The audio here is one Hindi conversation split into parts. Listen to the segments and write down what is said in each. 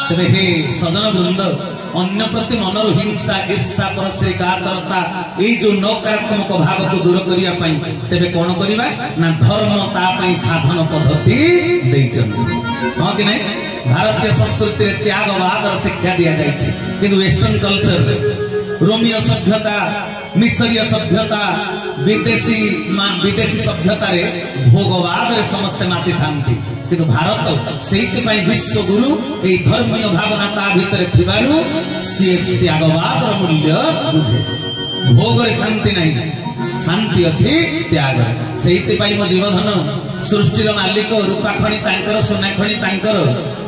तेरे हे सजन वृंद अन्य प्रति मनर हिंसा ईर्षा परस्पर कातरता ये जो नकारात्मक भाव को दूर करिया पई तेबे कोन करिबा ना धर्म ता पई साधन पद्धति दैछन हां कि नहीं भारतीय संस्कृति रे त्यागवाद शिक्षा दिया जायछि किंतु वेस्टर्न कल्चर रोमियो सभ्यता मिश्रीय सभ्यता विदेशी सभ्यता रे भोगवाद रे समस्त माति थांती किंतु भारत सेति पई विश्व गुरु ए धर्मीय भावना ता भीतर थिबारु से त्यागवाद र मूल्य बुझे भोग रे शांति नहीं शांति अच्छी त्याग सेति पई मो जीवधन सृष्टिर मालिक रूपा खणी तांकर सोना खणी तांकर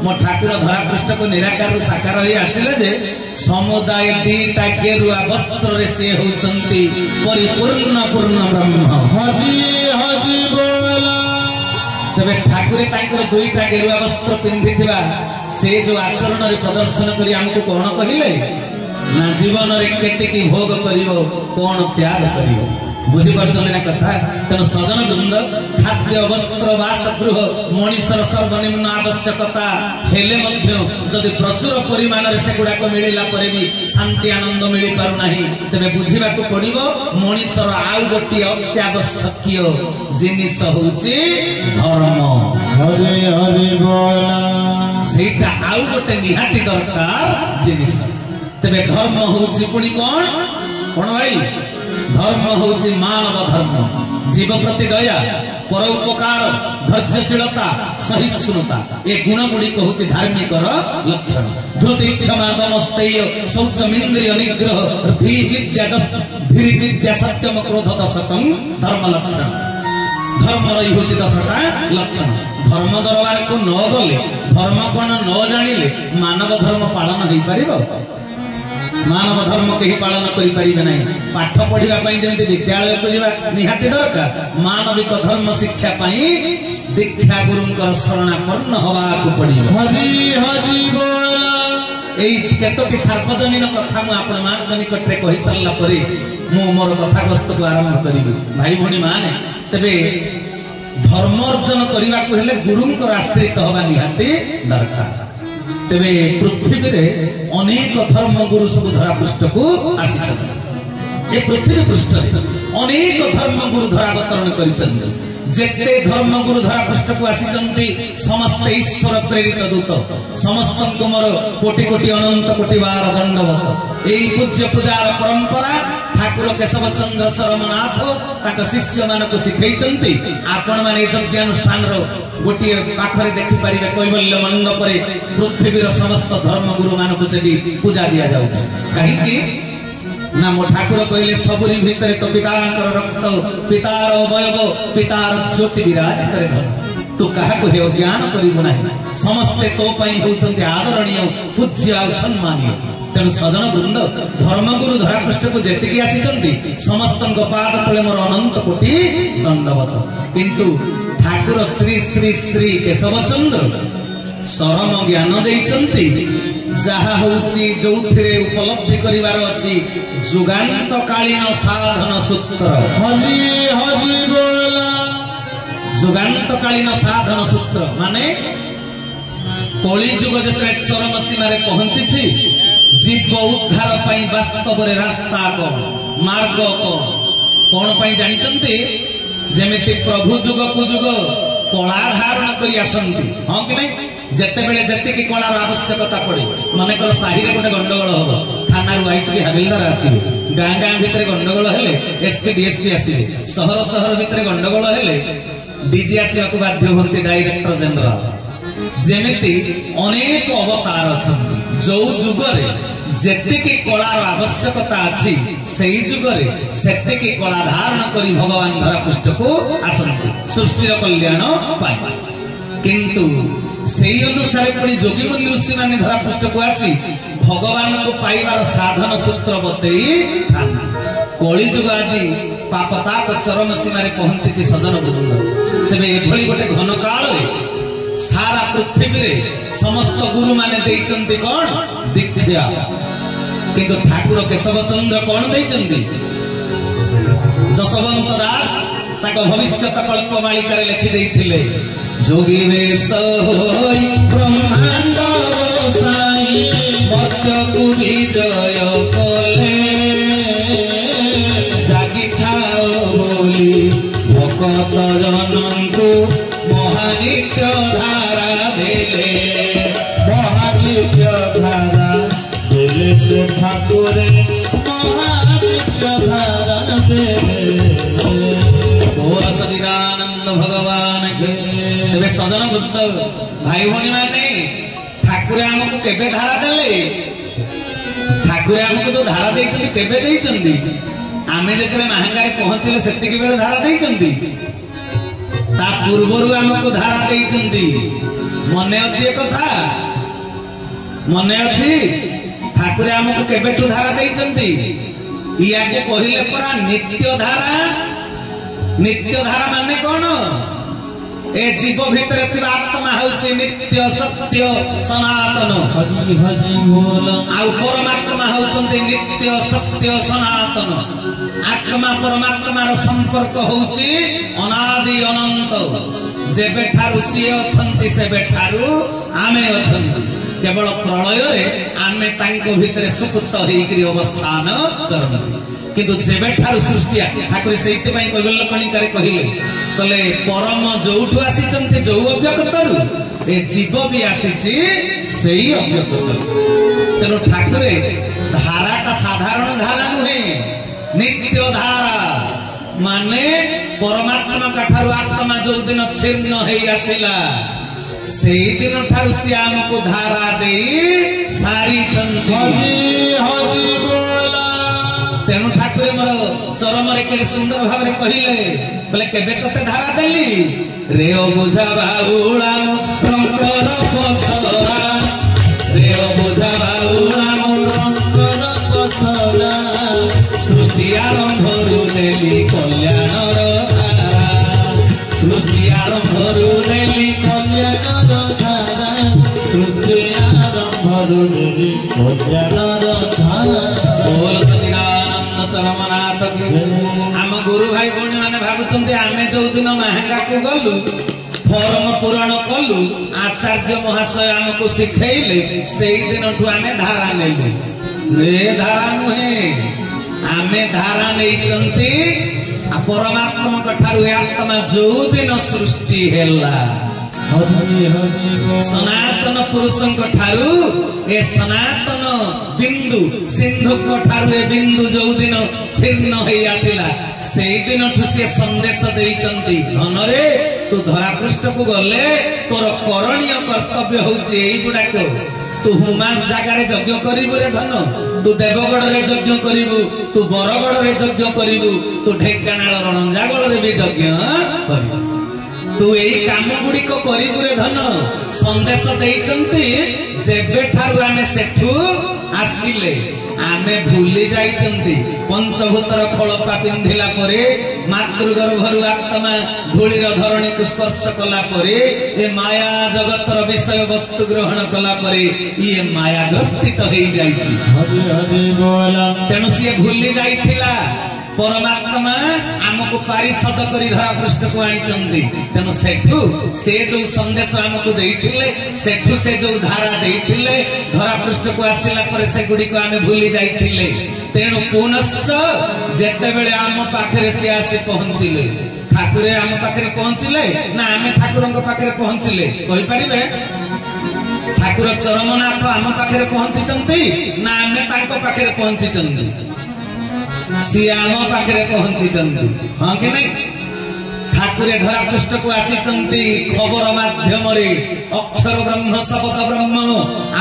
मो ठाकुर धरा पृष्ठ को निराकार रु साकार होई आसिले जे समुदाय दीटा गेरुआ वस्त्र रे से होचंती परिपूर्ण पूर्ण ब्रह्म हरि हरि बोला तबे ठाकुर तांकर दुईटा गेरुआ वस्त्र पिंधिथिबा से जो आचरण रे प्रदर्शन करी हमको कोन कहिले ना जीवन रे केते भोग करिवो कोन त्याग करिवो बुझी पारछन ना कथा तेन सजन वृंद खाद्य वस्त्र बासगृह मनुष्यर सर्वनिम्न आवश्यकता हेले मध्य जदि प्रचुर परिमाण रे सेगुडा को मिलिला परे भी शांति आनंद मिली पारु नाही तबे बुझिबा को पड़िबो मनुष्यर आउ गोटी अत्यावश्यकीय जिनिस होची धर्म हरि हरि बोला सेटा आउ गोटे निहाती दरकार जिनिस तबे धर्म होची पुणी कोन भाई धर्म होची मानव धर्म जीव प्रति दया पर उपकार धैर्यशीलता सहिष्णुता ये गुण गुड़ी होची धार्मिक लक्षण धृति क्षमा दमस्तेय शौचमिंद्रिय निग्रह धीर विद्या सत्यम क्रोध दशकम धर्म लक्षण धर्म रही होची 10टा लक्षण धर्म दरबार को न गले धर्म कोन न जानिले मानव धर्म पालन होई परिबो मानव धर्म कहीं पालन करि परिबे नहीं पाठ पढ़िबा पई जेमि विद्यालय को जिबा निहाती दरकार मानविक धर्म शिक्षा पई दीक्षा गुरुंकर शरणापन्न होबा को पड़िबो हरि हरि बोला एई केतोटी सार्वजनिक कथा मु आपण मान निकट रे कहि सल्ला परे मु मोर कथा ग्रस्त को आरंभ करिबि भाई भणी माने तबे धर्म अर्जन करिबा को हेले गुरुंकर आश्रित होबा निहाती दरकार तेरे पृथ्वी रे अनेक धर्म गुरु सब धरा पृष्ठ को आसी ये पृथ्वी पृष्ठ अनेक धर्म गुरु धरावतरण करिसंती जेते धर्म गुरु धरा पृष्ठ को आसी समस्त ईश्वर प्रेरित दूत समस्त मोर कोटि कोटि अनंत कोटि बार दंडवत एई पूज्य पूजार परंपरा ठाकुर केशव चंद्र चरमनाथ ताक शिष्य मान को शिखैचंती आपण माने यज्ञानुष्ठान रो गोटे पाखरे देखि परिबे कैवल्य मंडप रे पृथ्वीर समस्त धर्म गुरु मान को सेठी पूजा दिया जाउछ काहे कि ना मो ठाकुर कहले सबुरी भितरे तो पिताकर रक्त पितार अवयव पितार ज्योति विराजित रे धर्म तू कहा को हे ज्ञान करिबो नाही समस्ते तो पई होचंती आदरणीय पूज्य आ सम्मानीय तेणु सजन वृंद धर्मगुरु धरा पृष्ठ को जेतिकी आसी समस्त पाद तले मोर अनंत कोटि दंडवत किंतु ठाकुर श्री श्री श्री केशव चंद्र सरम ज्ञान देइचंती जहा होची जोथिरे उपलब्धि करिवार अछि जुगांत कालीन साधन सूत्र हरि हरि बोला जुगांत कालीन साधन सूत्र माने कली जुग जत्रे चरम सीमा रे पहुंची जीव उद्धार पाई वास्तव रे रास्ता कोन मार्ग कोन पाई जानि चंती जेमिति प्रभु जुग को जुग कला धारण करी आसंती हां कि नहीं जेते बेले जेते की कलार आवश्यकता पड़े माने कर साही रे गोटे गंडगोल हो थाना रु आईसीपी हविलदार आसीबे गां गां भितरे गंडगोल हेले एसपी डीएसपी आसीबे शहर शहर भितरे गंडगोल हेले डीजी आसीबा को बाध्य होंती डायरेक्टर जनरल जेमिति अनेक अवतार अछंती जो जुगरे जेतिकी कलार आवश्यकता अछि सेही जुगरे सेतिकी कला धारण करी भगवान धरा पृष्ठ को आसंती सृष्टिर कल्याण पाई किंतु सेही अनुसार पुणी जोगी मुनि ऋषि माने धरा पृष्ठ को आसी भगवान को पाइबार साधन सूत्र बतई कली जुग आज पापताप चरम सीमा रे पहुंची सजन वृंद तेबे एभली गोटे घन काल रे सारा पृथ्वी रे समस्त गुरु माने देइचंती कोन दीक्षा किंतु ठाकुर केशव चंद्र कोन देइचंती जसवंत दास ताको भविष्यत कल्प मालिका रे लिखि देइथिले जोगी वेश होई ब्रह्मांड मर्त्यकु विजय कले जागी खाओ बोली भक्त जनଙ୍କୁ महानित्य धारा देले महानित्य धारा देले से ठाकुर महानित्य धारा देले गौर सच्चिदानंद भगवान के तेरे सजन बुद्ध भाई भणी माने ठाकुर आमको केबे धारा देले ठाकुर आमको जो धारा देइछन्ती केबे देइछन्ती आमे जेतरे महांगारे पहुंचले सेतिकी बेले धारा देइछन्ती ता पूर्वरु आमको धारा देइछन्ती मने अछि ए कथा मने अछि ठाकुर आमको केबेटु धारा देइछन्ती इया के कहिले परा नित्य धारा माने कोन ए जीव भितर थिबा आत्मा होछि नित्य सत्य सनातन हरि हरि बोल आ परमात्मा होछन्ती नित्य सत्य सनातन आत्मा परमात्मा रो संपर्क होछि अनादि अनंत जेबे ठारु सिए अछन्ती सेबे ठारु आमे अछन्ती केवल प्रलय रे आमे तांको भितरे सुकुत हेकरी अवस्थान करबी किंतु जेबे ठारु सृष्टि ठाकुर सेइते पई कविल कणिकारे कहिले कले परम जोठु आसीचन्ते जो अव्यक्तरु ए जीव भी आसीची सेही अव्यक्तरु तेनो ठाकुरे धाराटा साधारण धारा नुहे नित्य धारा माने परमात्मा काठारु आत्मा जो दिन छिन्न हेई आसिला सेही दिन ठारु से आमको धारा देई सारी चंती हरि बोला तेणु ठाकुर मोर चरम रे के सुंदर भाव रे कहिले बोले केबे तते धारा देली रे ओ बुझा बाउला रंकर पसरा रे ओ बुझा बाउला रंकर पसरा सृष्टि आरंभरु देली कल्याणर धारा सृष्टि आरंभरु देली कल्याणर धारा सृष्टि आरंभरु देली कल्याणर धारा बोल चरमनाथ आम गुरु भाई भौणी माने भाबुचंती आमे जो दिन महंगा को गलु फॉर्म पूरण कलु आचार्य महाशय आमको शिखैले सेई दिनठु आमे धारा नेलु रे धारा नुहे आमे धारा नेइचंती आ परमात्मा कठारु आत्मा जो दिन सृष्टि हेला सनातन पुरुषों ठारू ए सनातन बिंदु सिंधु ठारू ए बिंदु जो दिन छिन्न होई आसिला सेई दिन से संदेश देइचंती धन रे तू धरा पृष्ठ को गले तोर करणीय कर्तव्य होउची एई गुडाक तू हुमास जागारे यज्ञ करिबु रे धन तू देवगढ़ रे यज्ञ करिबु तू बरगढ़ रे यज्ञ करिबु तू ढेकानाल रणंजागढ़ रे भी यज्ञ करिबु तू एई काम गुडी को करिबु रे धन संदेश देइचंती जेबे ठारु आमे सेठु आसिले आमे भूली जाइचंती पंचभूतर खळपा पिंधिला परे मातृगर्भरु आत्मा धूलीर धरणी को स्पर्श कला परे ए माया जगतर विषय वस्तु ग्रहण कला परे ये माया ग्रस्थित हेई जाइची हरि हरि बोला तेनु से भूली जाइथिला परमात्मा आमको पारिषद करी धरा पृष्ठ को आनी तेणु सेठू से जो संदेश आमको देइथिले सेठू से जो धारा देइथिले धरा पृष्ठ को आसिला परे से गुडी को आमे भूली जाइथिले तेणु पुनश्च जेते बेले आम पाखरे से आसी पहुंचिले ठाकुरे आम पाखरे पहुंचिले ना आमे ठाकुरंक पाखरे पहुंचिले कहि परिबे ठाकुर चरमनाथ आम पाखरे पहुंचिचंती ना आमे तांको पाखरे पहुंचिचंती सी आम पाखरे पहुंची हाँ कि नहीं ठाकुरे धरा पृष्ठ को आसी खबर माध्यम अक्षर ब्रह्म शब्द ब्रह्म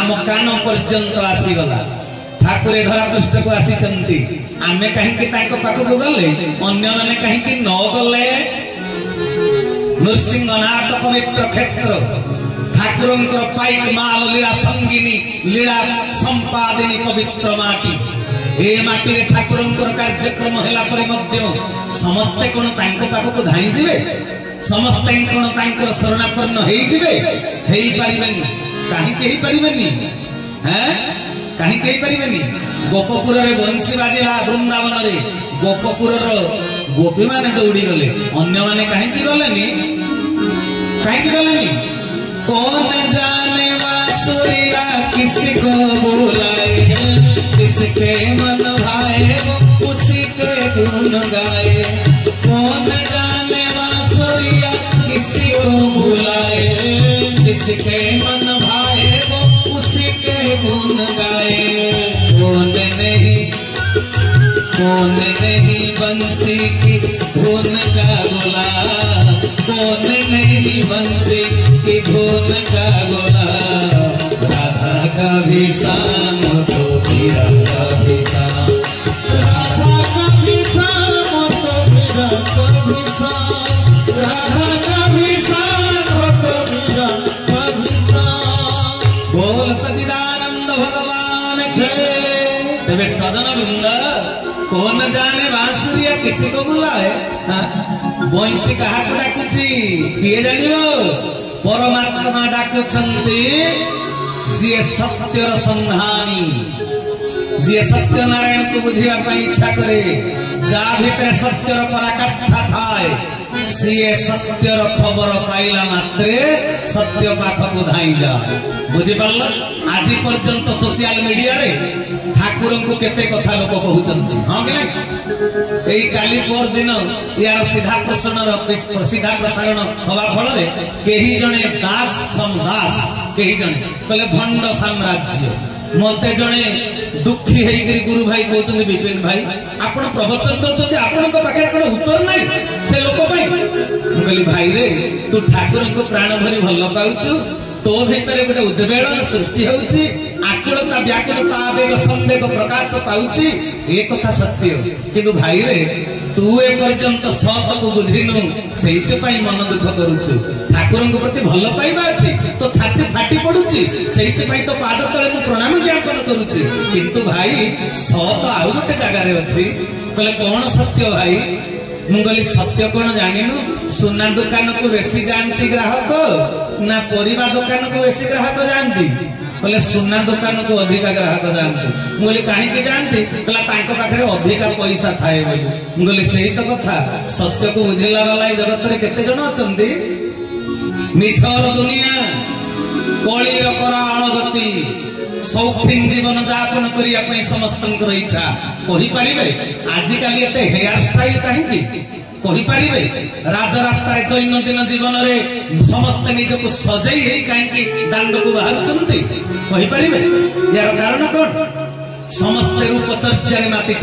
आम कान पर्यंत आसीगला ठाकुरे धरा पृष्ठ को आसी आमे कहीं पाखक गले अन्य माने कहीं न गले नृसिंहनाथ पवित्र क्षेत्र ठाकुरंकर पाइक माल लीला संगिनी लीला संपादिनी पवित्र माटी ए माटी रे ठाकुरंकर कार्यक्रम हैला परे मध्य समस्ते कोन तांको पाखको धाई जिवे समस्ते कोन तांकर शरणापन्न हेई जिवे हेई परिबेनी काहे केही परिबेनी हैं काहे केही परिबेनी गोपपुर रे वंशी बाजिला वृंदावन रे गोपपुर रो गोपी माने दौड़ी गले अन्य माने काहे की गलेनी कौन जाने वासुरिया किसी को बुलाए, जिसके मन भाए उसी के गुण गाए। कौन जाने बांसुरिया किसी को बुलाए, जिसके मन भाए वो उसी के गुण गाए। कौन नहीं बंसी की धुन का गोला, कौन नहीं बंसी की धुन का गोला। राधा का भी शाम तो मीरा का भी शाम, राधा का भी शाम तो मीरा का भी शाम, राधा का भी शाम तो मीरा का भी शाम। बोल सच्चिदानंद भगवान की। तेरे सजन वृंद कौन जाने बांसुरिया किसी को बुलाए, बंशी कहा डाकुची किए जानिबो। परमात्मा डाकुछंती जी सत्यर संधानी, जी सत्य नारायण को बुझिया इच्छा करे, जा भितर सत्यर पराकाष्ठा थाए, सीए सत्यर खबर पाइला मात्रे सत्य पाखक धाई जाए। बुझी पारल। आज पर्यंत सोशल मीडिया रे ठाकुर को केते कथा लोक कहउचंती, हां कि नहीं। एई काली पोर दिन यार सीधा प्रसारण हवा फल रे केही जणे दास समदास, केही जणे कहले भंड साम्राज्य। मते जणे दुखी हेकरी गुरु भाई कहउचंती, विपिन भाई आपण प्रवचन दउचंती, आपण को पाखे कोन उत्तर नाही से लोक भाई। कहली भाई रे तू ठाकुर को प्राण भरी भल पाउछु, तो भितर गोटे उद्वेलन सृष्टि होउछि, आकुलता व्याकुलता आवेग संवेग प्रकाश पाउछि, ए कथा सत्य। किंतु भाई रे तू ए पर्यंत सत को बुझिनु, सेइते पई मन दुख करूछु। ठाकुर को प्रति भल पाइबा अछि तो छाती फाटी पडुछि, सेइते पई तो पाद तळे मु प्रणाम ज्ञापन करूछि। किंतु भाई सत आउ गोटे जगह रे अछि। कहले कोन सत्य भाई? मुगली सत्य कौन जानिनु? सुना दुकान को बेसी जानती ग्राहक ना परिवा दुकान को बेसी ग्राहक जानती? बोले सुना दुकान को अधिका ग्राहक जानती। मुगली कहीं जानती? कहला तांको पाखरे अधिका पैसा थाए बोली। मुगली सही तो कथा, सत्य को बुझिला वाला जगत रे केते जण अछंती? मिछर दुनिया कली कराळ गति, सौखीन जीवन यापन करने समस्त इच्छा। कही पारे आजिकल एते हेयर स्टाइल कहीं कहींपारे राजरास्ता दैनंदिन जीवन में समस्त निजक सजई कहीं दांड को बाहर कहींपारे यार कारण कौन? समस्त रूपचर्चा माति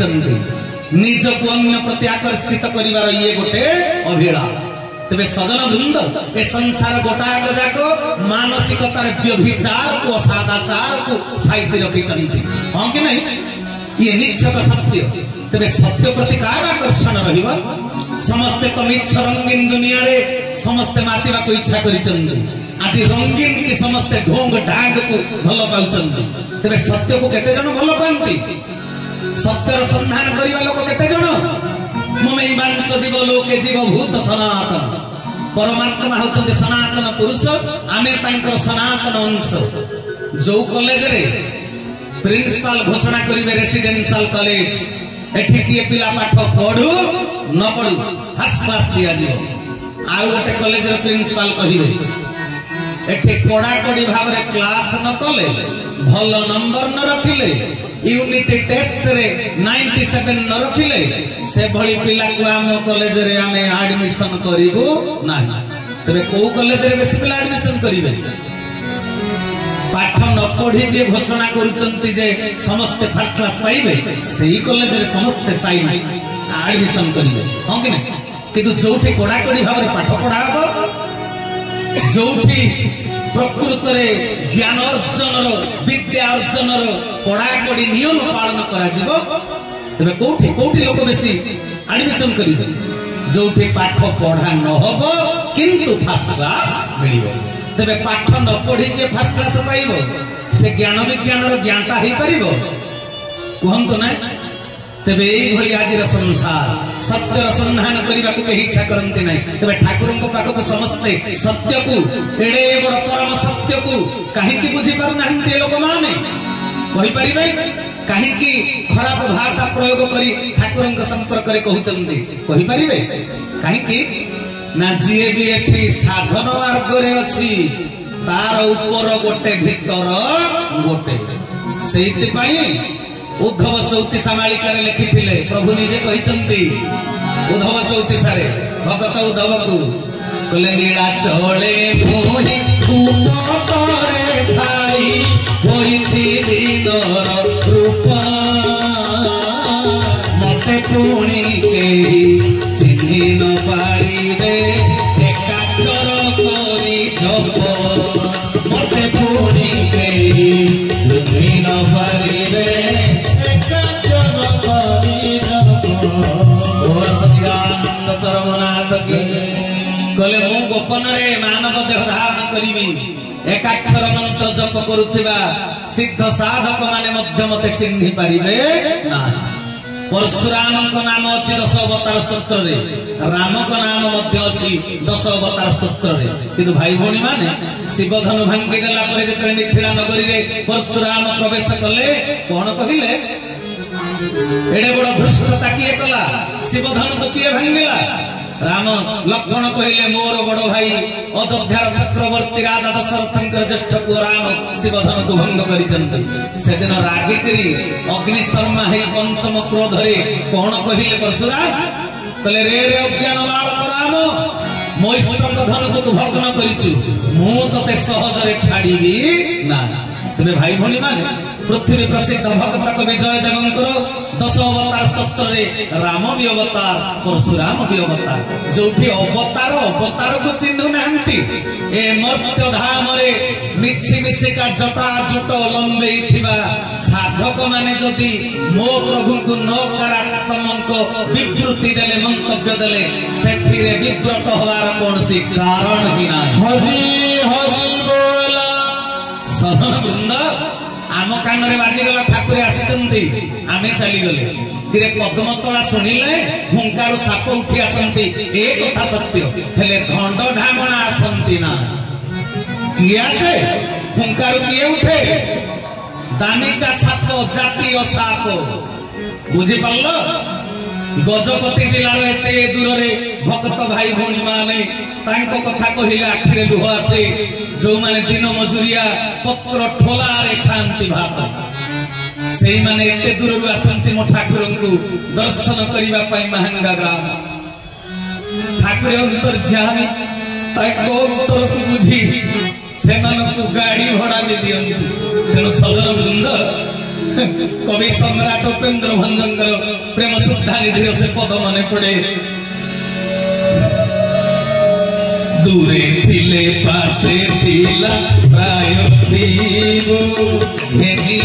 निज को अन्य प्रति आकर्षित कर ये गोटे अभिलाष। तेरे सजन वृंद ए संसार गोटाक जाक मानसिकतार व्यभिचार को सदाचार को साइती रखी, हाँ कि नहीं? ये निच्छक सत्य। तेरे सत्य प्रति कार आकर्षण रहिबा? समस्ते तो मिछ रंगीन दुनिया रे समस्ते मातिबा को इच्छा करिचंदी। आज रंगीन की समस्ते ढोंग ढांग को भल पाउचंदी। तेरे सत्य को केते जण भल पांती? सत्यर संधान करिबा लोक केते जण? ममैवांश जीव लोके जीव भूत सनातन। परमात्मा होचंदी सनातन पुरुष, आमे तांकर सनातन अंश। जो कॉलेज रे प्रिंसिपल घोषणा करिवे रेसिडेंशियल कॉलेज, एठी किए पिला पाठ पढु न पढु फास्ट क्लास दिया जिवो। आ गोटे कॉलेज रे प्रिंसिपल कहिवे एठी कोडा कोडी भाव रे क्लास न कले, भल नंबर न रखिले, यूनिटी टेस्ट रे 97 न रखिले, से भली पिला को आम कॉलेज रे आमे एडमिशन करिवो नाही। तबे को कॉलेज रे बेसी पिला एडमिशन करिवे? पाठ न पढ़ी जे घोषणा करूचंती जे समस्त फर्स्ट क्लास पाइबे, सेही कॉलेज रे समस्त साइन एडमिशन करिवे, हां कि नहीं? किंतु जोठी कोडा कोडी भाव रे पाठ पढाबो, जोठी प्रकृत रे ज्ञान अर्जन विद्या अर्जन कड़ाकड़ी नियम पालन करा, तेरे कोठी कोठी लोक बेसी एडमिशन करिवे? जोठी पाठ पढ़ा न होबो किंतु फर्स्ट क्लास मिलिबो। तेरे पाठ न पढ़ी जे फर्स्ट क्लास पाइबो, से ज्ञान विज्ञान रो ज्ञाता ही परिबो? कहंतो ना। तेरे एई भली आजिर संसार सत्यर संधान करने को कहीं इच्छा करते ना। तेरे ठाकुर पाखक समस्ते सत्य को एड़े बड़ परम सत्य को कहीं बुझी पार ना लोक माने कहींपारे कहीं खराब भाषा प्रयोग करी ठाकुर संपर्क में कहते कहींपारे कहीं ना जी भी एठी साधन मार्ग रे अच्छी तार ऊपर गोटे भीतर गोटे सेइति पई उद्धव चौतीसा मालिकार लिखिथिले प्रभु निजे कहिचंती उद्धव चौतीसा रे भगत उद्धव को कहले नीला चले मोहि तुम करे भाई होइति दिनर रूप मते पुणी केही चिन्हि न पारिबे एकाक्षर करी जप मते पुणी केही चिन्हि न पारिबे एकाक्षर करी जप बोल सच्चिदानंद चरमनाथ की कहले मु गोपन रे मानव देह धारण करिबी एकाक्षर मंत्र जप करुथिबा सिद्ध साधक माने मध्य मते चिन्हि पारिबे ना परशुराम को नाम अच्छी 10 अवतार स्तोत्र रे राम को नाम मध्य अच्छी 10 अवतार स्तोत्र रे किंतु भाई भौणी माने शिव धनु भांगी देला परे जेतरे मिथिला नगरी रे परशुराम प्रवेश कले कोन कहिले एडे बड़ धृष्टता किए कला शिव धनु को किए भांगिला राम लक्ष्मण कहले मोर बड़ भाई अयोध्यार चक्रवर्ती राजा दशरथंकर ज्येष्ठ पुओ राम शिवधन को भंग करिसंती से दिन रागिकरी अग्नि शर्मा हे पंचम क्रोध रे कोन कहिले परशुराम कहले रे रे अज्ञान बालक राम मो इष्टक धन को तू भग्न करिछु मु तते सहज रे छाड़ीबी ना तबे भाई भौणी माने पृथ्वी प्रसिद्ध भक्त कवि जयदेवंकर 10 अवतार स्तोत्र रे राम भी अवतार परशुराम भी अवतार जोठी अवतार को चिन्हु नांती ए मर्त्य धाम रे मिछि मिछि का जटा जुट लंबेई थिबा साधक माने जदी मो प्रभु को नकारात्मक विवृत्ति देले मंतव्य देले सेथिरे विव्रत होवार कोनसी कारण ही ना हरि हरि बोला सदन वृंद आम कान रे बाजीगला ठाकुर आसीचंती आमे चली गले तिरे पद्म तळा सुनिले हुंकारू साप उठी आसंती ए कथा सत्य हेले धंड ढामणा आसंती ना किए आसे हुंकारू किए उठे दानिका साप जातीय साप बुझी पारलो गजपति जिलार एते दूर रे भक्त भाई भौणी माने तांको कथा कहिले आखिरे लुह आसे जो माने दिन मजुरिया पत्र ठोला रे खांती भात सेई माने एते दूर रु आसंती मो ठाकुर को दर्शन करिबा पई महंगा ग्राम ठाकुर अंतर जामी ताको उत्तर को बुझी सेमान को गाड़ी भड़ा भी दियंती तेनो सजन वृंद कवि सम्राट उपेंद्र भंजंकर प्रेम सुधा निधि से पद मने पड़े दूरे थिले पासे थिला प्राय थीबो हेनी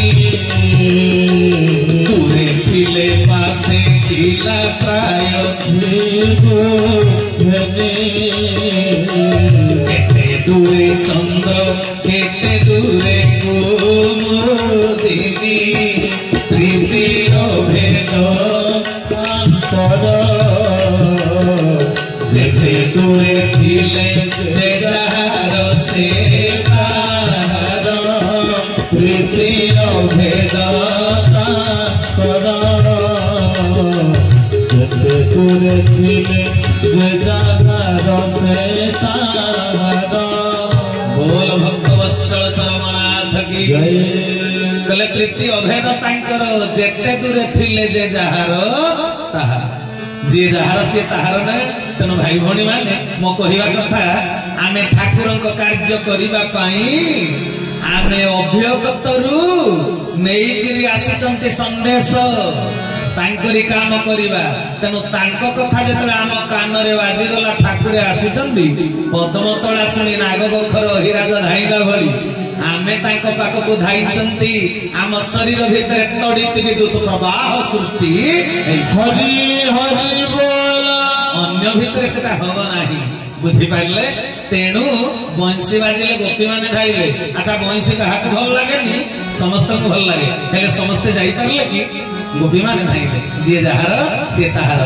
दूरे थिले पासे थिला प्राय थीबो हेनी केते दूरे चंद्र केते दूरे कुमुदिनी प्रीतिर भेद अंतर जेते दूरे थिले जे जहार से तार प्रीतिर भेद अंतर जेते दूरे थिले जे जहार से तार बोल भक्त वत्सल चरमनाथ की कले प्रीति अभेद तांकर जेते दूरे थिले जे जहार ताहार जी जहार से ताहार ने तेनो भाई भौणी माने मो कहिबा कथा आमे ठाकुरक कार्य करिबा पई आमे अभ्यगतरु नेइकिरी आसीचंती संदेश तांकरी काम करिबा तेनो तांको कथा जेतले आम कान रे बाजी गला ठाकुर आसीचंती पद्म तळा सुनी नाग गोखर हिराज धाइला भली आमे तांको पाख को धाइचंती आम शरीर भितर तडित विद्युत प्रवाह सृष्टि हरि हरि बोला अन्य भितर सेटा हबो नाही बुझी पारले तेणु बंसी बाजिले गोपी माने धाइले अच्छा बंसी काहाक भल लागेनी समस्त को भल लागे हेले समस्त जाई पारले कि गोपी माने धाइले जे जहार से ताहार।